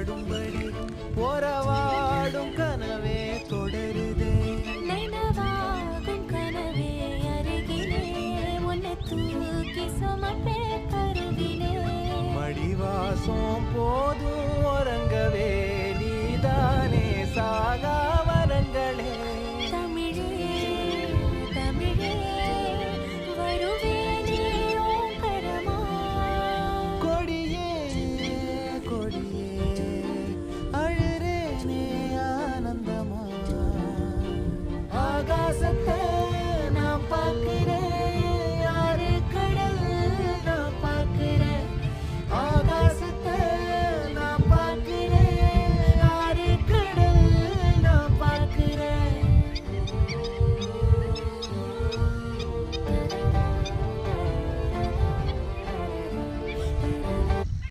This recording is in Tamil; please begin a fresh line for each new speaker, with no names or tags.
படும்படி போரவாடும் கனவே தொடருதே
நினைவாகும் கனவே அருகிலே உன்னை தூக்கி சுமப்பே கருவிலே
மடிவாசம் போதும்